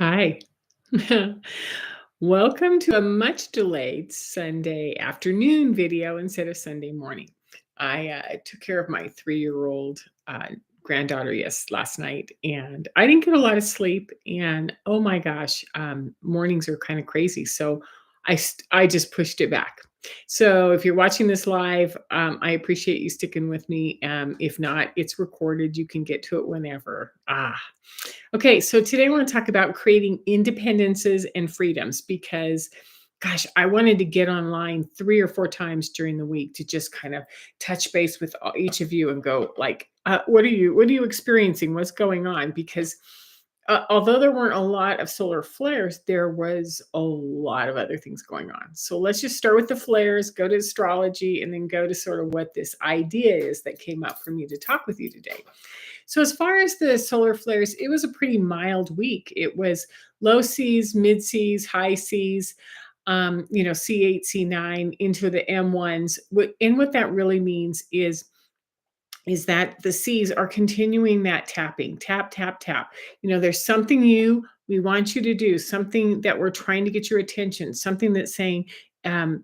Hi. Welcome to a much delayed Sunday afternoon video instead of Sunday morning. I took care of my 3-year-old granddaughter last night, and I didn't get a lot of sleep. And oh my gosh, mornings are kind of crazy. So I just pushed it back. So if you're watching this live, I appreciate you sticking with me. If not, it's recorded. You can get to it whenever. Okay, so today I want to talk about creating independences and freedoms because, gosh, I wanted to get online 3 or 4 times during the week to just kind of touch base with each of you and go like, what are you experiencing? What's going on? Because although there weren't a lot of solar flares, there was a lot of other things going on. So let's just start with the flares, go to astrology, and then go to sort of what this idea is that came up for me to talk with you today. So, as far as the solar flares, it was a pretty mild week. It was low C's, mid C's, high C's, C8, C9 into the M1s. And what that really means is that the C's are continuing that tapping, tap, tap, tap. There's something we want you to do, something that we're trying to get your attention, something that's saying,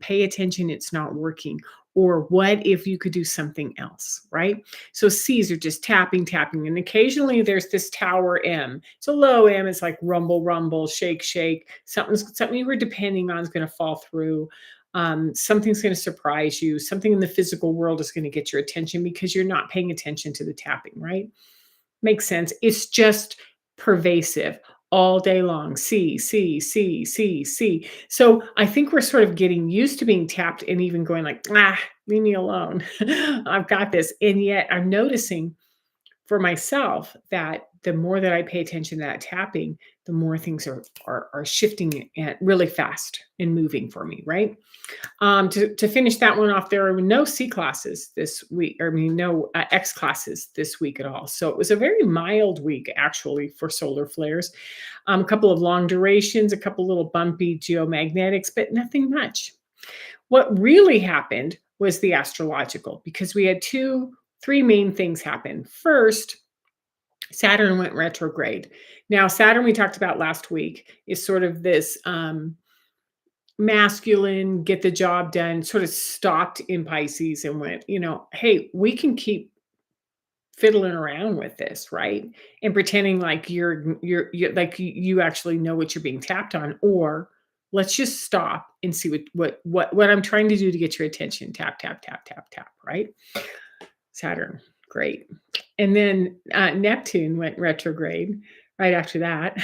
pay attention, it's not working. Or what if you could do something else, right? So C's are just tapping, tapping. And occasionally there's this tower M. So low M is like rumble, rumble, shake, shake. Something you were depending on is going to fall through. Something's going to surprise you. Something in the physical world is going to get your attention because you're not paying attention to the tapping, right? Makes sense. It's just pervasive all day long. C, C, C, C, C. So I think we're sort of getting used to being tapped and even going like, leave me alone. I've got this. And yet I'm noticing for myself that the more that I pay attention to that tapping, the more things are shifting and really fast and moving for me, right? To finish that one off, there were no C classes this week, no X classes this week at all. So it was a very mild week, actually, for solar flares. A couple of long durations, a couple little bumpy geomagnetics, but nothing much. What really happened was the astrological, because we had three main things happen. First, Saturn went retrograde. Now, Saturn, we talked about last week, is sort of this masculine, get the job done, sort of stopped in Pisces and went, hey, we can keep fiddling around with this, right? And pretending like you're like you actually know what you're being tapped on, or let's just stop and see what I'm trying to do to get your attention. Tap, tap, tap, tap, tap, right? Saturn, great. And then Neptune went retrograde right after that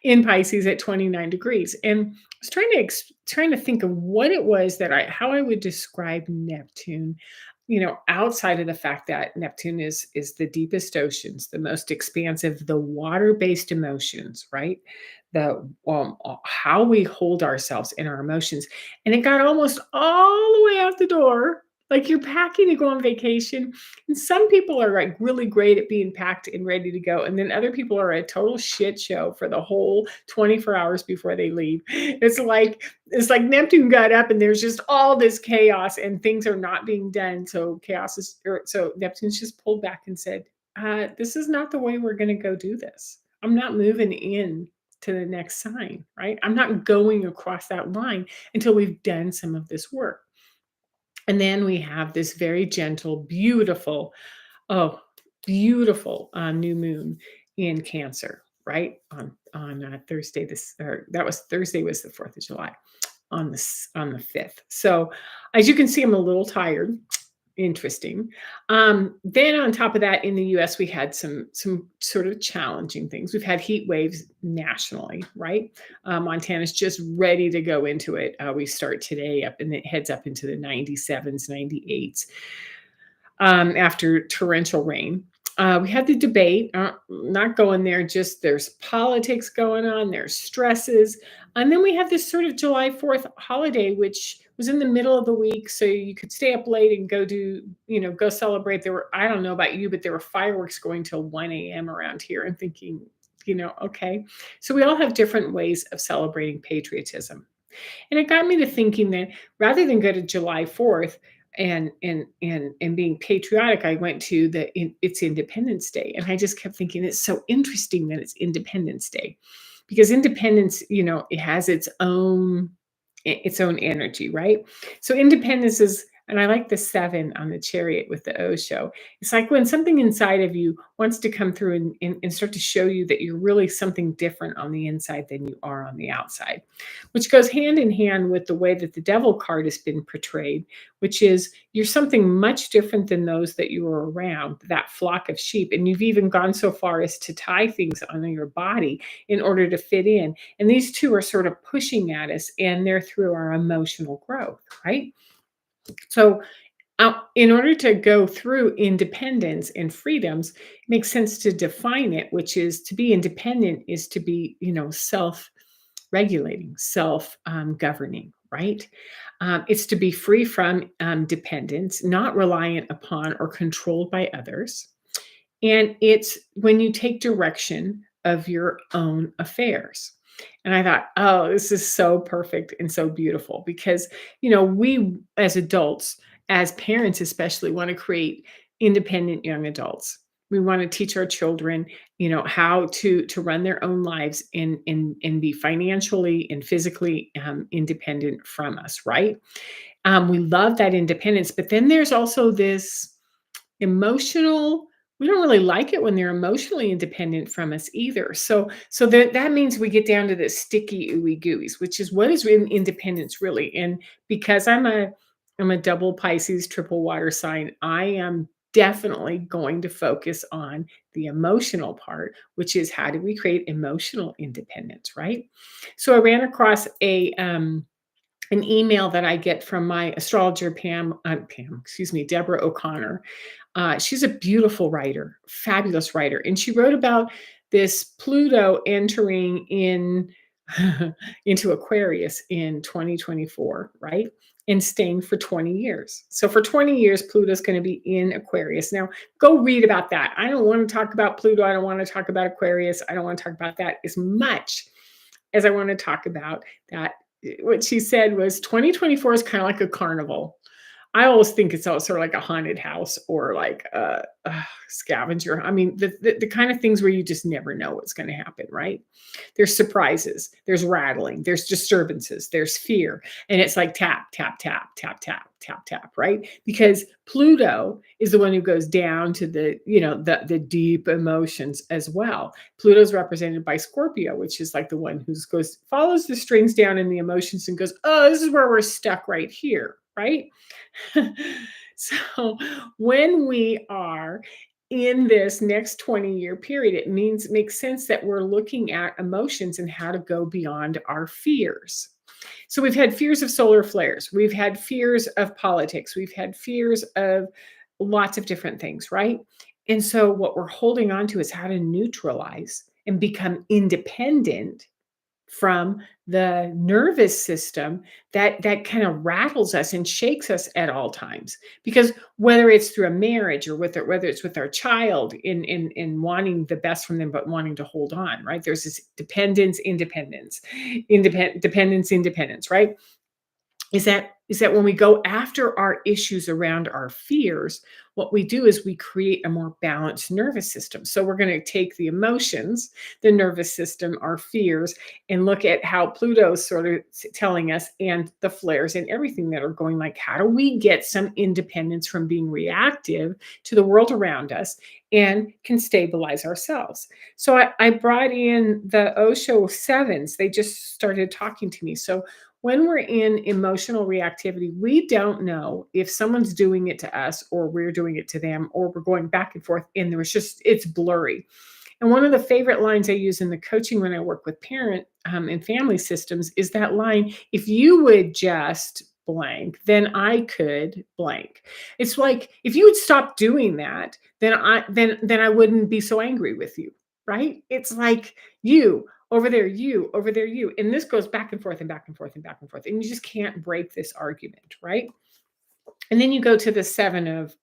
in Pisces at 29 degrees. And I was trying to think of what it was how I would describe Neptune, outside of the fact that Neptune is the deepest oceans, the most expansive, the water-based emotions, right? The how we hold ourselves in our emotions. And it got almost all the way out the door, like you're packing to go on vacation. And some people are like really great at being packed and ready to go. And then other people are a total shit show for the whole 24 hours before they leave. It's like Neptune got up and there's just all this chaos and things are not being done. So so Neptune's just pulled back and said, this is not the way we're going to go do this. I'm not moving in to the next sign, right? I'm not going across that line until we've done some of this work. And then we have this very gentle, beautiful, oh, beautiful new moon in Cancer, right? On Thursday, Thursday was the 4th of July on the 5th. So as you can see, I'm a little tired. Interesting. Then on top of that, in the US, we had some sort of challenging things. We've had heat waves nationally, right? Montana's just ready to go into it. We start today up and it heads up into the 97s, 98s after torrential rain. We had the debate, not going there, just there's politics going on, there's stresses. And then we have this sort of July 4th holiday, which was in the middle of the week. So you could stay up late and go celebrate. I don't know about you, but there were fireworks going till 1 a.m. around here. And thinking, okay. So we all have different ways of celebrating patriotism. And it got me to thinking that rather than go to July 4th, and being patriotic, I went to it's Independence Day, and I just kept thinking it's so interesting that it's Independence Day. because independence, it has its own energy, right? So independence is, and I like the seven on the chariot with the Osho. It's like when something inside of you wants to come through and start to show you that you're really something different on the inside than you are on the outside, which goes hand in hand with the way that the devil card has been portrayed, which is you're something much different than those that you were around, that flock of sheep. And you've even gone so far as to tie things on your body in order to fit in. And these two are sort of pushing at us, and they're through our emotional growth, right? So, in order to go through independence and freedoms, it makes sense to define it, which is to be independent is to be, self regulating, self governing, right? It's to be free from dependence, not reliant upon or controlled by others. And it's when you take direction of your own affairs. And I thought, oh, this is so perfect and so beautiful because, we as adults, as parents especially, want to create independent young adults. We want to teach our children, how to run their own lives and be financially and physically independent from us, right? We love that independence, but then there's also this emotional, we don't really like it when they're emotionally independent from us either. So that means we get down to the sticky ooey gooeys, which is what is independence really. And because I'm a double Pisces, triple water sign, I am definitely going to focus on the emotional part, which is how do we create emotional independence, right? So I ran across an email that I get from my astrologer, Deborah O'Connor. She's a beautiful writer, fabulous writer. And she wrote about this Pluto entering into Aquarius in 2024, right? And staying for 20 years. So for 20 years, Pluto's going to be in Aquarius. Now, go read about that. I don't want to talk about Pluto. I don't want to talk about Aquarius. I don't want to talk about that as much as I want to talk about that. What she said was 2024 is kind of like a carnival. I always think it's all sort of like a haunted house or like a scavenger. I mean, the kind of things where you just never know what's going to happen, right? There's surprises, there's rattling, there's disturbances, there's fear. And it's like tap, tap, tap, tap, tap, tap, tap, right? Because Pluto is the one who goes down to the deep emotions as well. Pluto's represented by Scorpio, which is like the one who follows the strings down in the emotions and goes, oh, this is where we're stuck right here, right? So when we are in this next 20-year period, it makes sense that we're looking at emotions and how to go beyond our fears. So we've had fears of solar flares, we've had fears of politics, we've had fears of lots of different things, right? And so what we're holding on to is how to neutralize and become independent from the nervous system that kind of rattles us and shakes us at all times. Because whether it's through a marriage or whether it's with our child in wanting the best from them but wanting to hold on, right? There's this dependence, independence, right? Is that when we go after our issues around our fears, what we do is we create a more balanced nervous system. So we're going to take the emotions, the nervous system, our fears, and look at how Pluto's sort of telling us, and the flares and everything that are going, like, how do we get some independence from being reactive to the world around us and can stabilize ourselves? So I brought in the Osho sevens. They just started talking to me. So when we're in emotional reactivity, we don't know if someone's doing it to us or we're doing it to them, or we're going back and forth, and it's blurry. And one of the favorite lines I use in the coaching when I work with parent and family systems is that line, if you would just blank, then I could blank. It's like, if you would stop doing that, then I wouldn't be so angry with you, right? It's like you over there, you over there, you. And this goes back and forth and back and forth and back and forth. And you just can't break this argument, right? And then you go to the seven of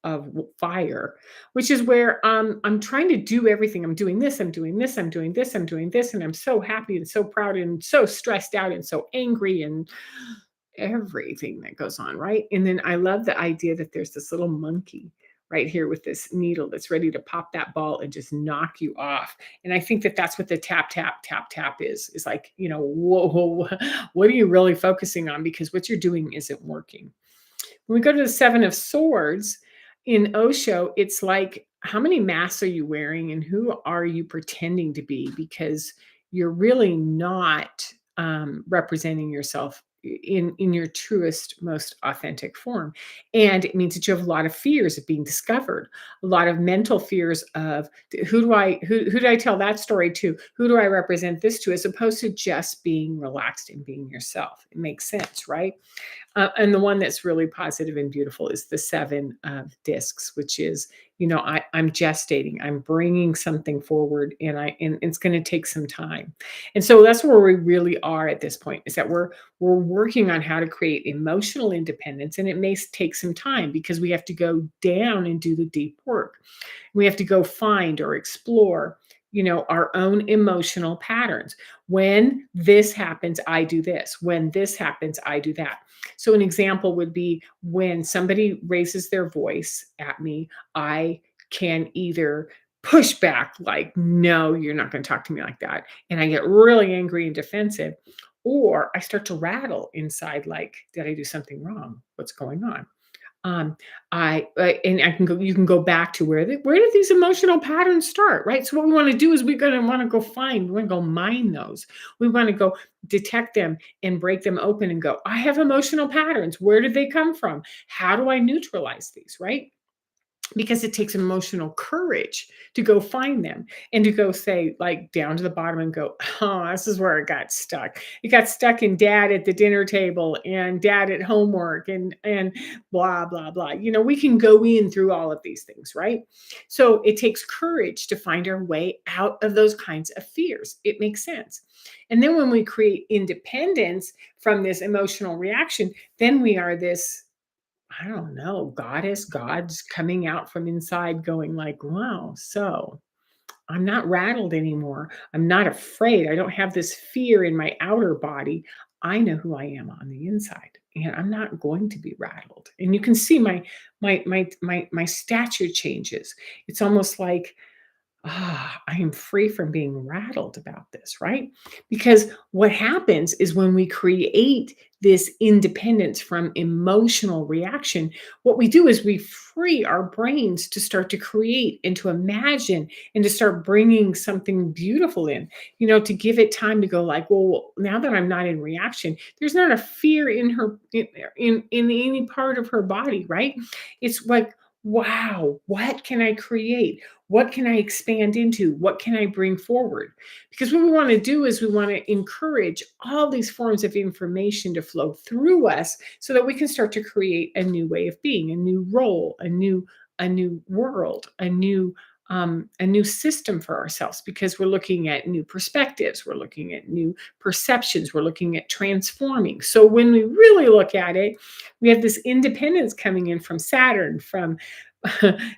fire, which is where I'm trying to do everything. I'm doing this, I'm doing this, I'm doing this, I'm doing this. And I'm so happy and so proud and so stressed out and so angry and everything that goes on, right? And then I love the idea that there's this little monkey, right here with this needle that's ready to pop that ball and just knock you off. And I think that that's what the tap, tap, tap, tap is like, whoa, what are you really focusing on? Because what you're doing isn't working. When we go to the Seven of Swords in Osho, it's like, how many masks are you wearing and who are you pretending to be? Because you're really not representing yourself in your truest, most authentic form. And it means that you have a lot of fears of being discovered, a lot of mental fears of who do I tell that story to? Who do I represent this to? As opposed to just being relaxed and being yourself. It makes sense, right? And the one that's really positive and beautiful is the seven of discs, which is, I'm gestating, I'm bringing something forward, and it's going to take some time. And so that's where we really are at this point, is that we're working on how to create emotional independence, and it may take some time because we have to go down and do the deep work. We have to go find or explore, our own emotional patterns. When this happens, I do this. When this happens, I do that. So an example would be when somebody raises their voice at me, I can either push back like, no, you're not going to talk to me like that. And I get really angry and defensive. Or I start to rattle inside, like, did I do something wrong? What's going on? Um, and I can go. You can go back to where did these emotional patterns start, right? So what we want to do is we're going to want to go find. We want to go mine those. We want to go detect them and break them open and go. I have emotional patterns. Where did they come from? How do I neutralize these? Right? Because it takes emotional courage to go find them and to go say, like, down to the bottom and go, oh, this is where it got stuck. It got stuck in dad at the dinner table and dad at homework and blah blah blah. We can go in through all of these things, right? So it takes courage to find our way out of those kinds of fears. It makes sense. And then when we create independence from this emotional reaction, then we are this, I don't know, God's coming out from inside going like, wow, so I'm not rattled anymore. I'm not afraid. I don't have this fear in my outer body. I know who I am on the inside, and I'm not going to be rattled. And you can see my stature changes. It's almost like, I am free from being rattled about this, right? Because what happens is when we create this independence from emotional reaction, what we do is we free our brains to start to create and to imagine and to start bringing something beautiful in, to give it time to go like, well, now that I'm not in reaction, there's not a fear in her, in any part of her body, right? It's like, wow, what can I create? What can I expand into? What can I bring forward? Because what we want to do is we want to encourage all these forms of information to flow through us so that we can start to create a new way of being, a new role, a new world, a new system for ourselves, because we're looking at new perspectives, we're looking at new perceptions, we're looking at transforming. So when we really look at it, we have this independence coming in from Saturn, from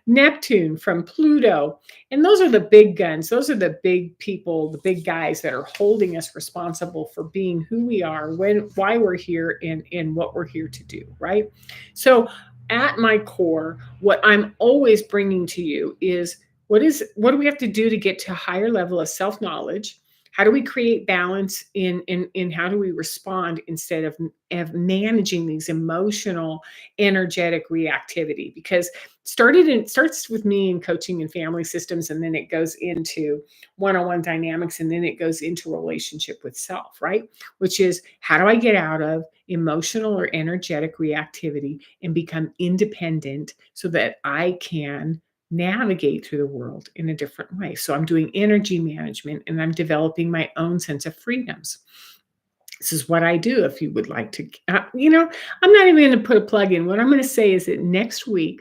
Neptune, from Pluto. And those are the big guns. Those are the big people, the big guys that are holding us responsible for being who we are, why we're here, and what we're here to do, right? So at my core, what I'm always bringing to you is what do we have to do to get to a higher level of self-knowledge? How do we create balance in how do we respond instead of managing these emotional, energetic reactivity? Because it starts with me in coaching and family systems, and then it goes into one-on-one dynamics, and then it goes into relationship with self, right? Which is, how do I get out of emotional or energetic reactivity and become independent so that I can navigate through the world in a different way? So I'm doing energy management and I'm developing my own sense of freedoms. This is what I do. If you would like to, I'm not even going to put a plug in. What I'm going to say is that next week,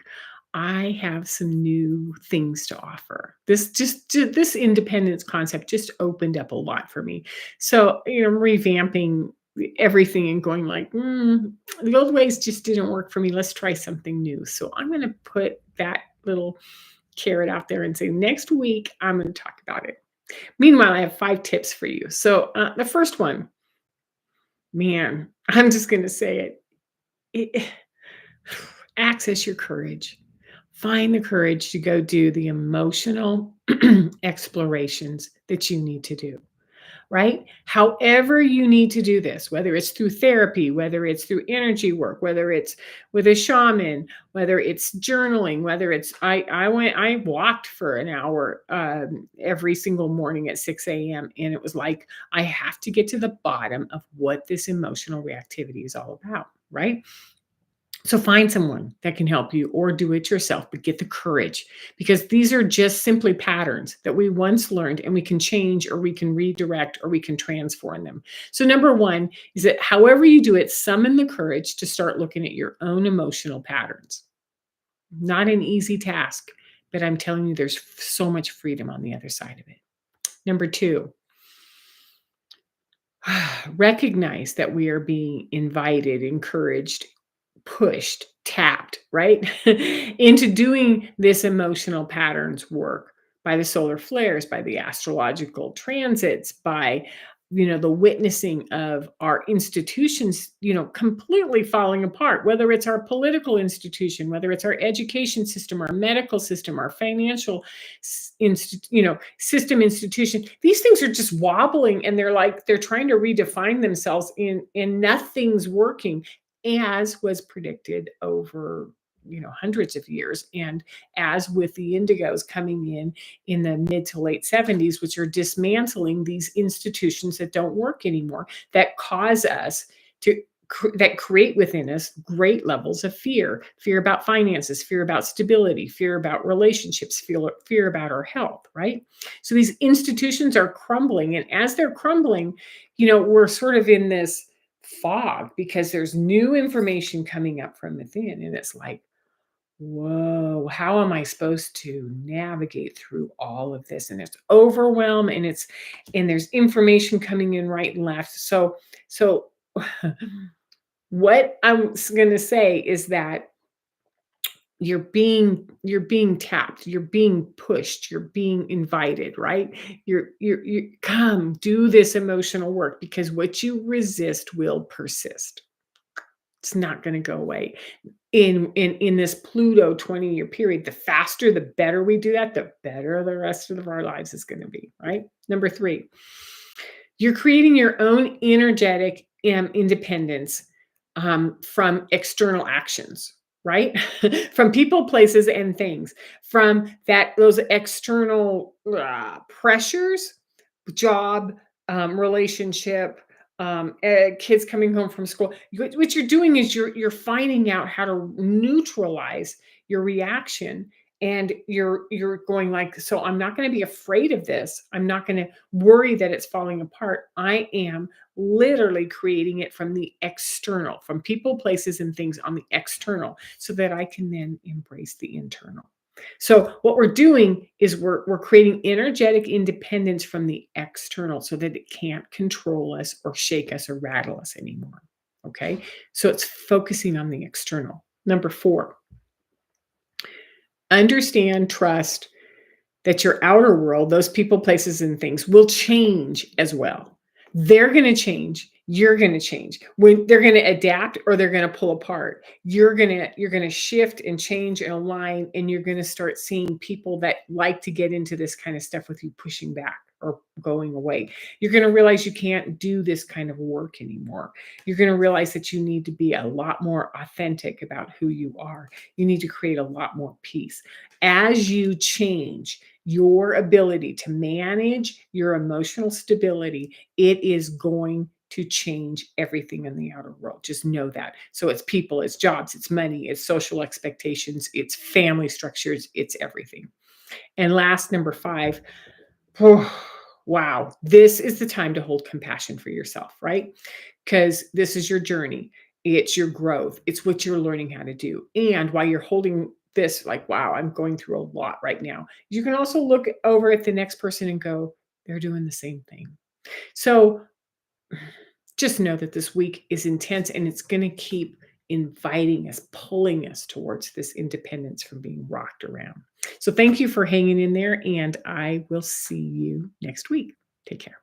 I have some new things to offer. This independence concept just opened up a lot for me. So, I'm revamping everything and going like, the old ways just didn't work for me. Let's try something new. So I'm going to put that little carrot out there and say, next week, I'm going to talk about it. Meanwhile, I have 5 tips for you. So the first one, man, I'm just going to say it, access your courage. Find the courage to go do the emotional explorations that you need to do, right? However, you need to do this, whether it's through therapy, whether it's through energy work, whether it's with a shaman, whether it's journaling, whether it's I walked for an hour every single morning at 6 a.m. and it was like I have to get to the bottom of what this emotional reactivity is all about, right? So find someone that can help you or do it yourself, but get the courage because these are just simply patterns that we once learned and we can change or we can redirect or we can transform them. So number one is that however you do it, summon the courage to start looking at your own emotional patterns. Not an easy task, but I'm telling you, there's so much freedom on the other side of it. Number two, recognize that we are being invited, encouraged, pushed, tapped, right? into doing this emotional patterns work by the solar flares, by the astrological transits, by the witnessing of our institutions, completely falling apart, whether it's our political institution, whether it's our education system, our medical system, our financial system institution. These things are just wobbling and they're trying to redefine themselves and nothing's working as was predicted over hundreds of years. And as with the indigos coming in the mid to late 70s, which are dismantling these institutions that don't work anymore, that cause us to that create within us great levels of fear about finances, fear about stability, fear about relationships, fear about our health, right? So these institutions are crumbling, and as they're crumbling, we're sort of in this fog because there's new information coming up from within, and it's like, whoa, how am I supposed to navigate through all of this? And it's overwhelm, and there's information coming in right and left. So what I'm going to say is that you're being tapped, you're being pushed, you're being invited, right? You come do this emotional work because what you resist will persist. It's not going to go away. In this Pluto 20-year period, the faster, the better we do that, the better the rest of our lives is going to be, right? Number three, you're creating your own energetic independence from external actions, right? From people, places, and things. From those external pressures, job, relationship, kids coming home from school. What you're doing is you're finding out how to neutralize your reaction, and you're going like, so I'm not going to be afraid of this. I'm not going to worry that it's falling apart. I am literally creating it from the external, from people, places, and things on the external, so that I can then embrace the internal. So what we're doing is we're creating energetic independence from the external so that it can't control us or shake us or rattle us anymore. Okay. So it's focusing on the external. Number four, understand, trust that your outer world, those people, places, and things will change as well. They're going to change. You're going to change. When they're going to adapt or they're going to pull apart, you're going to shift and change and align, and you're going to start seeing people that like to get into this kind of stuff with you pushing back or going away. You're going to realize you can't do this kind of work anymore. You're going to realize that you need to be a lot more authentic about who you are. You need to create a lot more peace. As you change your ability to manage your emotional stability, it is going to change everything in the outer world. Just know that. So it's people, it's jobs, it's money, it's social expectations, it's family structures, it's everything. And last, number five, wow, this is the time to hold compassion for yourself, right? Because this is your journey. It's your growth. It's what you're learning how to do. And while you're holding this, like, wow, I'm going through a lot right now, you can also look over at the next person and go, they're doing the same thing. So just know that this week is intense, and it's going to keep inviting us, pulling us towards this independence from being rocked around. So thank you for hanging in there, and I will see you next week. Take care.